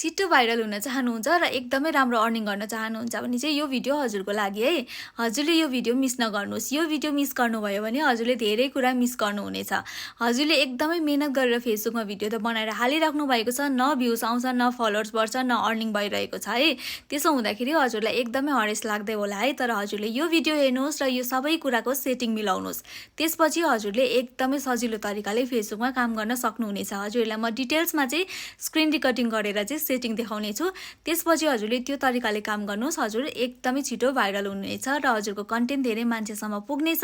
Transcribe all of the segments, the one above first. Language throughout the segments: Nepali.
छिटो भाइरल हुन चाहनुहुन्छ र एकदमै राम्रो अर्निङ गर्न चाहनुहुन्छ भने चाहिँ यो भिडियो हजुरको लागि है। हजुरले यो भिडियो मिस नगर्नुहोस्। यो भिडियो मिस गर्नुभयो भने हजुरले धेरै कुरा मिस गर्नुहुनेछ। हजुरले एकदमै मेहनत गरेर फेसबुकमा भिडियो त बनाएर हालिराख्नु भएको छ, न भ्युज आउँछ, न फलोवर्स बढ्छ, न अर्निङ भइरहेको छ है। त्यसो हुँदाखेरि हजुरलाई एकदमै हरेस लाग्दै होला है। तर हजुरले यो भिडियो हेर्नुहोस् र यो सबै कुराको सेटिङ मिलाउनुहोस्। त्यसपछि हजुरले एकदमै सजिलो तरिकाले फेसबुकमा काम गर्न सक्नुहुनेछ। हजुरलाई म डिटेल्समा चाहिँ स्क्रिन रिकर्डिङ गरेर चाहिँ सेटिङ देखाउने छु। त्यसपछि हजुरले त्यो तरिकाले काम गर्नुहोस्। हजुर एकदमै छिटो भाइरल हुनेछ र हजुरको कन्टेन्ट धेरै मान्छेसम्म पुग्नेछ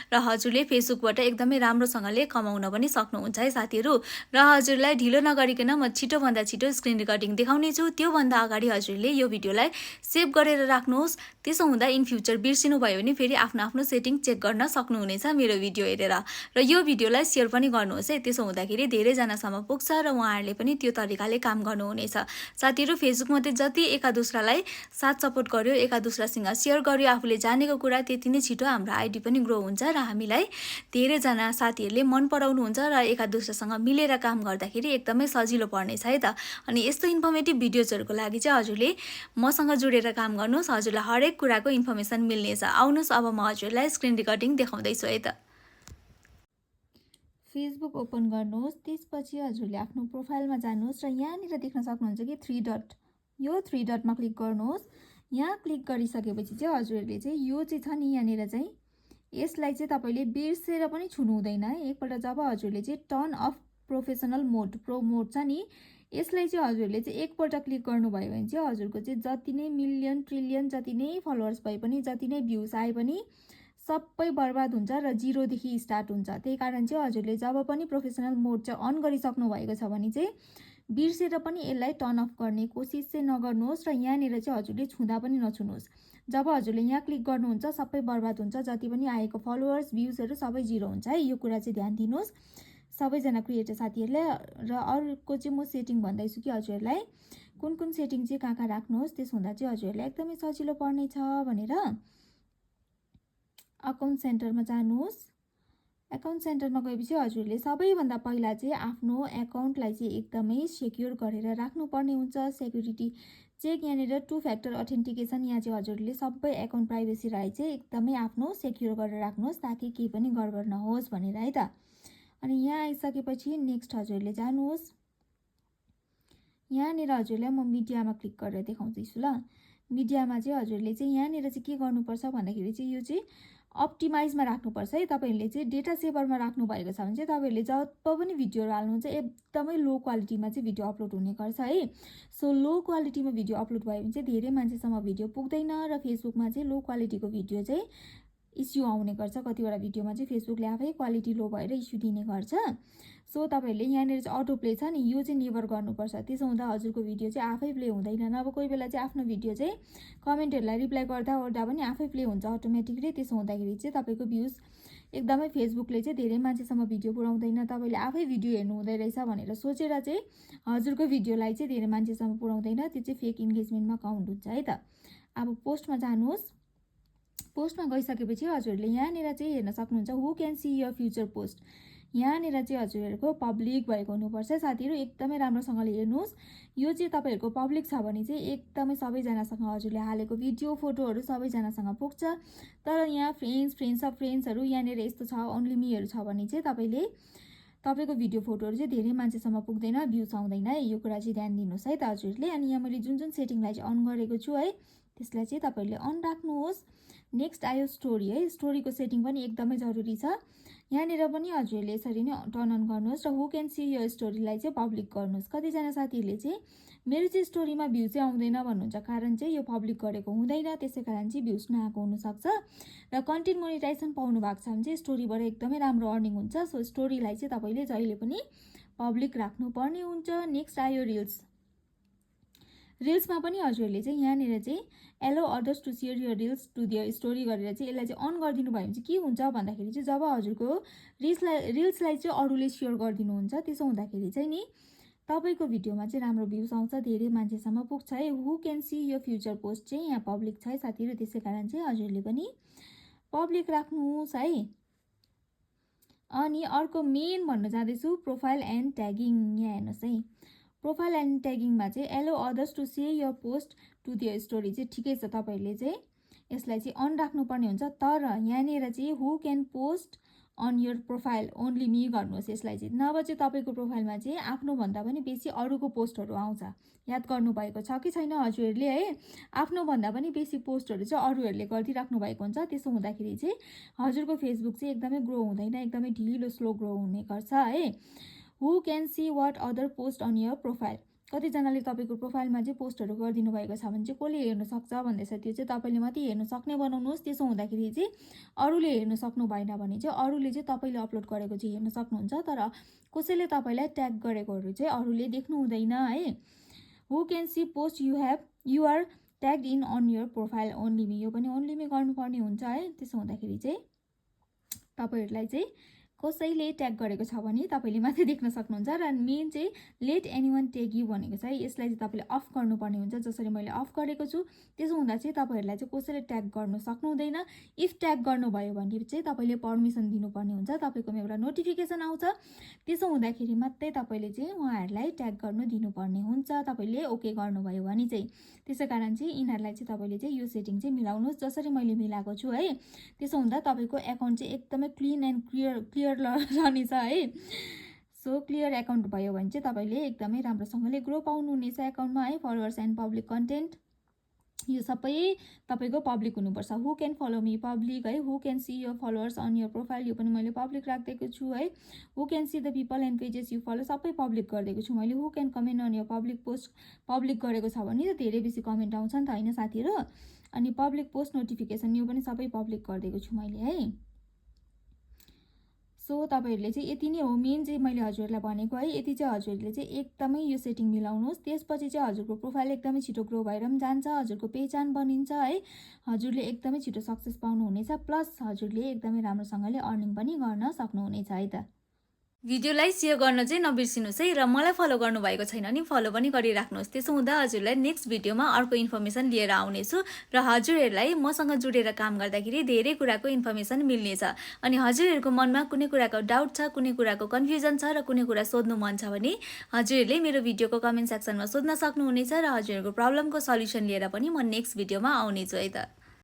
र हजुरले फेसबुकबाट एकदमै राम्रोसँगले कमाउन पनि सक्नुहुन्छ है साथीहरू। र हजुरलाई ढिलो नगरिकन म छिटोभन्दा छिटो स्क्रिन रिकर्डिङ देखाउने छु। त्योभन्दा अगाडि हजुरले यो भिडियोलाई सेभ गरेर राख्नुहोस्। त्यसो हुँदा इन फ्युचर बिर्सिनु भयो भने फेरि आफ्नो सेटिङ चेक गर्न सक्नुहुनेछ मेरो भिडियो हेरेर। र यो भिडियोलाई सेयर पनि गर्नुहोस् है। त्यसो हुँदाखेरि धेरैजनासम्म पुग्छ र उहाँहरूले पनि त्यो तरिकाले काम गर्नुहुनेछ। साथीहरू फेसबुकमा चाहिँ जति एका दुस्रालाई साथ सपोर्ट गर्यो, एका दुस्रासँग सेयर गर्यो, आफूले जानेको कुरा त्यति नै छिटो हाम्रो आइडी पनि ग्रो हुन्छ र हामीलाई धेरैजना साथीहरूले मन पराउनुहुन्छ र एका दुस्रासँग मिलेर काम गर्दाखेरि एकदमै सजिलो पर्नेछ है त। अनि यस्तो इन्फर्मेटिभ भिडियोजहरूको लागि चाहिँ हजुरले मसँग जोडेर काम गर्नुहोस्। हजुरलाई हरेक कुराको इन्फर्मेसन मिल्नेछ। आउनुहोस् अब म हजुरलाई स्क्रिन रिकर्डिङ देखाउँदैछु है त। फेसबुक ओपन गर्नुहोस्। त्यसपछि हजुरले आफ्नो प्रोफाइलमा जानुहोस् र यहाँनिर देख्न सक्नुहुन्छ कि यो थ्री डटमा क्लिक गर्नुहोस्। यहाँ क्लिक गरिसकेपछि चाहिँ हजुरहरूले चाहिँ यो चाहिँ छ नि यहाँनिर चाहिँ यसलाई चाहिँ तपाईँले बिर्सेर पनि छुनु हुँदैन है। एकपल्ट जब हजुरले चाहिँ turn off professional mode pro mode छ नि यसलाई चाहिँ हजुरले चाहिँ एकपल्ट क्लिक गर्नुभयो भने चाहिँ हजुरको चाहिँ जति नै मिलियन ट्रिलियन जति नै फलोवर्स भए पनि, जति नै भ्युज आए पनि सबै बर्बाद हुन्छ र जिरोदेखि स्टार्ट हुन्छ। त्यही कारण चाहिँ हजुरले जब पनि प्रोफेसनल मोड चाहिँ अन गरिसक्नु भएको छ भने चाहिँ बिर्सेर पनि यसलाई टर्न अफ गर्ने कोसिस चाहिँ नगर्नुहोस् र यहाँनिर चाहिँ हजुरले छुँदा पनि नछुनुहोस्। जब हजुरले यहाँ क्लिक गर्नुहुन्छ सबै बर्बाद हुन्छ, जति पनि आएको फलोवर्स भ्युजहरू सबै जिरो हुन्छ है। यो कुरा चाहिँ ध्यान दिनुहोस् सबैजना क्रिएटर साथीहरूले। र अर्को चाहिँ म सेटिङ भन्दैछु कि हजुरहरूलाई कुन सेटिङ चाहिँ कहाँ राख्नुहोस्। त्यस हुँदा चाहिँ हजुरहरूलाई एकदमै सजिलो पर्नेछ भनेर अकाउन्ट सेन्टरमा जानुहोस्। एकाउन्ट सेन्टरमा गएपछि हजुरले सबैभन्दा पहिला चाहिँ आफ्नो एकाउन्टलाई चाहिँ एकदमै सेक्योर गरेर राख्नुपर्ने हुन्छ। सेक्युरिटी चेक यहाँनिर 2 फ्याक्टर अथेन्टिकेसन यहाँ चाहिँ हजुरले सबै एकाउन्ट प्राइभेसीलाई चाहिँ एकदमै आफ्नो सेक्योर गरेर राख्नुहोस् ताकि केही पनि गडबड नहोस् भनेर है त। अनि यहाँ आइसकेपछि नेक्स्ट हजुरले जानुहोस्। यहाँनिर हजुरलाई म मिडियामा क्लिक गरेर देखाउँदैछु ल। मिडियामा चाहिँ हजुरले चाहिँ यहाँनिर चाहिँ के गर्नुपर्छ भन्दाखेरि चाहिँ यो चाहिँ अप्टिमाइजमा राख्नुपर्छ है। तपाईँहरूले चाहिँ डेटा सेभरमा राख्नु भएको छ भने चाहिँ तपाईँहरूले जब पनि भिडियोहरू हाल्नुहुन्छ एकदमै लो क्वालिटीमा चाहिँ भिडियो अपलोड हुने गर्छ है। सो लो क्वालिटीमा भिडियो अपलोड भयो भने चाहिँ धेरै मान्छेसम्म भिडियो पुग्दैन र फेसबुकमा चाहिँ लो क्वालिटीको भिडियो चाहिँ इस्यु आउने गर्छ। कतिवटा भिडियोमा चाहिँ फेसबुकले आफै क्वालिटी लो भएर इस्यु दिने गर्छ। सो तपाईँहरूले यहाँनिर चाहिँ अटो प्ले छ नि यो चाहिँ नेभर गर्नुपर्छ। त्यसो हुँदा हजुरको भिडियो चाहिँ आफै प्ले हुँदैन। अब कोही बेला चाहिँ आफ्नो भिडियो चाहिँ कमेन्टहरूलाई रिप्लाई गर्दा ओर्दा पनि आफै प्ले हुन्छ अटोमेटिकली। त्यसो हुँदाखेरि चाहिँ तपाईँको भ्युज एकदमै फेसबुकले चाहिँ धेरै मान्छेसम्म भिडियो पुऱ्याउँदैन। तपाईँले आफै भिडियो हेर्नु हुँदै रहेछ भनेर सोचेर चाहिँ हजुरको भिडियोलाई चाहिँ धेरै मान्छेसम्म पुऱ्याउँदैन। त्यो चाहिँ फेक इन्गेजमेन्टमा काउन्ट हुन्छ है त। अब पोस्टमा जानुहोस्। पोस्टमा गइसकेपछि हजुरहरूले यहाँनिर चाहिँ हेर्न सक्नुहुन्छ हु can see your future post. यहाँनिर चाहिँ हजुरहरूको पब्लिक भएको हुनुपर्छ साथीहरू। एकदमै राम्रोसँगले हेर्नुहोस्। यो चाहिँ तपाईँहरूको पब्लिक छ भने चाहिँ एकदमै सबैजनासँग हजुरले हालेको भिडियो फोटोहरू सबैजनासँग पुग्छ। तर यहाँ फ्रेन्ड्स अफ फ्रेन्ड्सहरू यहाँनिर यस्तो छ ओन्ली मीहरू छ भने चाहिँ तपाईँको भिडियो फोटोहरू चाहिँ धेरै मान्छेसम्म पुग्दैन, भ्युज आउँदैन है। यो कुरा चाहिँ ध्यान दिनुहोस् है त हजुरले। अनि यहाँ मैले जुन सेटिङलाई चाहिँ अन गरेको छु है त्यसलाई चाहिँ तपाईँहरूले अन राख्नुहोस्। नेक्स्ट आयो स्टोरी है। स्टोरीको सेटिङ पनि एकदमै जरुरी छ। यहाँनिर पनि हजुरहरूले यसरी नै टर्न अन गर्नुहोस् र हु क्यान सी यो स्टोरीलाई चाहिँ पब्लिक गर्नुहोस्। कतिजना साथीहरूले चाहिँ मेरो चाहिँ स्टोरीमा भ्यू चाहिँ आउँदैन भन्नुहुन्छ, कारण चाहिँ यो पब्लिक गरेको हुँदैन, त्यसै कारण चाहिँ भ्युज नआएको हुनसक्छ। र कन्टेन्ट मोनिटाइजेसन पाउनु भएको छ भने चाहिँ स्टोरीबाट एकदमै राम्रो अर्निङ हुन्छ। सो स्टोरीलाई चाहिँ तपाईँले जहिले पनि पब्लिक राख्नुपर्ने हुन्छ। नेक्स्ट आयो रिल्स। रिल्समा पनि हजुरहरूले चाहिँ यहाँनिर चाहिँ allow others to share your reels to their story गरेर चाहिँ यसलाई चाहिँ अन गरिदिनु भयो भने चाहिँ के हुन्छ भन्दाखेरि चाहिँ जब हजुरको रिल्सलाई चाहिँ अरूले सेयर गरिदिनुहुन्छ त्यसो हुँदाखेरि चाहिँ नि तपाईँको भिडियोमा चाहिँ राम्रो भ्युज आउँछ, धेरै मान्छेसम्म पुग्छ है। हु क्यान सी यो फ्युचर पोस्ट चाहिँ यहाँ पब्लिक छ है साथीहरू। त्यसै कारण चाहिँ हजुरले पनि पब्लिक राख्नुहोस् है। अनि अर्को मेन भन्न जाँदैछु प्रोफाइल एन्ड ट्यागिङ। यहाँ हेर्नुहोस् है प्रोफाइल एन्ड ट्यागिङमा चाहिँ allow others to share post to their story चाहिँ ठिकै छ, तपाईँहरूले चाहिँ यसलाई चाहिँ अन राख्नुपर्ने हुन्छ। तर यहाँनिर चाहिँ who can post on your profile only me गर्नुहोस् यसलाई चाहिँ, नभए चाहिँ तपाईँको प्रोफाइलमा चाहिँ आफ्नोभन्दा पनि बेसी अरूको पोस्टहरू आउँछ। याद गर्नुभएको छ कि छैन हजुरहरूले है? आफ्नोभन्दा पनि बेसी पोस्टहरू चाहिँ अरूहरूले गरिदिइराख्नु भएको हुन्छ। त्यसो हुँदाखेरि चाहिँ हजुरको फेसबुक चाहिँ एकदमै ग्रो हुँदैन, एकदमै ढिलो स्लो ग्रो हुने गर्छ है। Who can see what other post on your profile, कतिजनाले तपाईँको प्रोफाइलमा चाहिँ पोस्टहरू गरिदिनु भएको छ भने चाहिँ कसले हेर्न सक्छ भन्दैछ, त्यो चाहिँ तपाईँले मात्रै हेर्न सक्ने बनाउनुहोस्। त्यसो हुँदाखेरि चाहिँ अरूले हेर्न सक्नु भएन भने चाहिँ अरूले चाहिँ तपाईँले अपलोड गरेको चाहिँ हेर्न सक्नुहुन्छ, तर कसैले तपाईँलाई ट्याग गरेकोहरू चाहिँ अरूले देख्नु हुँदैन है। Who can see post you are tagged in on your profile only me, यो पनि ओन्ली मी गर्नुपर्ने हुन्छ है। त्यसो हुँदाखेरि चाहिँ तपाईँहरूलाई चाहिँ कसैले ट्याग गरेको छ भने तपाईँले मात्रै देख्न सक्नुहुन्छ। र मेन चाहिँ लेट एनीवन टेग यु भनेको छ है, यसलाई चाहिँ तपाईँले अफ गर्नुपर्ने हुन्छ, जसरी मैले अफ गरेको छु। त्यसो हुँदा चाहिँ तपाईँहरूलाई चाहिँ कसैले ट्याग गर्नु सक्नुहुँदैन। इफ ट्याग गर्नुभयो भने चाहिँ तपाईँले पर्मिसन दिनुपर्ने हुन्छ, तपाईँकोमा एउटा नोटिफिकेसन आउँछ, त्यसो हुँदाखेरि मात्रै तपाईँले चाहिँ उहाँहरूलाई ट्याग गर्नु दिनुपर्ने हुन्छ, तपाईँले ओके गर्नुभयो भने चाहिँ। त्यसै कारण चाहिँ यिनीहरूलाई चाहिँ तपाईँले चाहिँ यो सेटिङ चाहिँ मिलाउनुहोस् जसरी मैले मिलाएको छु है। त्यसो हुँदा तपाईँको एकाउन्ट चाहिँ एकदमै क्लिन एन्ड क्लियर रहनेछ है। सो क्लियर एकाउन्ट भयो भने चाहिँ तपाईँले एकदमै राम्रोसँगले ग्रो पाउनुहुनेछ एकाउन्टमा है। फलोवर्स एन्ड पब्लिक कन्टेन्ट यो सबै तपाईँको पब्लिक हुनुपर्छ। Who can follow me public है। Who can see your followers on your profile, यो पनि मैले पब्लिक राखिदिएको छु है। Who can see the people and pages you follow, सबै पब्लिक गरिदिएको छु मैले। Who can comment on your public post, public गरेको छ भने धेरै बेसी कमेन्ट आउँछ नि त होइन साथीहरू। अनि पब्लिक पोस्ट नोटिफिकेसन यो पनि सबै पब्लिक गरिदिएको छु मैले है। सो तपाईँहरूले चाहिँ यति नै हो मेन चाहिँ मैले हजुरहरूलाई भनेको है। यति चाहिँ हजुरहरूले चाहिँ एकदमै यो सेटिङ मिलाउनुहोस्, त्यसपछि चाहिँ हजुरको प्रोफाइल एकदमै छिटो ग्रो भएर पनि जान्छ, हजुरको पहिचान बनिन्छ है। हजुरले एकदमै छिटो सक्सेस पाउनुहुनेछ, प्लस हजुरले एकदमै राम्रोसँगले अर्निङ पनि गर्न सक्नुहुनेछ है त। भिडियोलाई सेयर गर्न चाहिँ नबिर्सिनुहोस् है। र मलाई फलो गर्नुभएको छैन भने फलो पनि गरिराख्नुहोस्। त्यसो हुँदा हजुरलाई नेक्स्ट भिडियोमा अर्को इन्फर्मेसन लिएर आउनेछु र हजुरहरूलाई मसँग जुडेर काम गर्दाखेरि धेरै कुराको इन्फर्मेसन मिल्नेछ। अनि हजुरहरूको मनमा कुनै कुराको डाउट छ, कुनै कुराको कन्फ्युजन छ र कुनै कुरा सोध्नु मन छ भने हजुरहरूले मेरो भिडियोको कमेन्ट सेक्सनमा सोध्न सक्नुहुनेछ र हजुरहरूको प्रब्लमको सल्युसन लिएर पनि म नेक्स्ट भिडियोमा आउनेछु है त।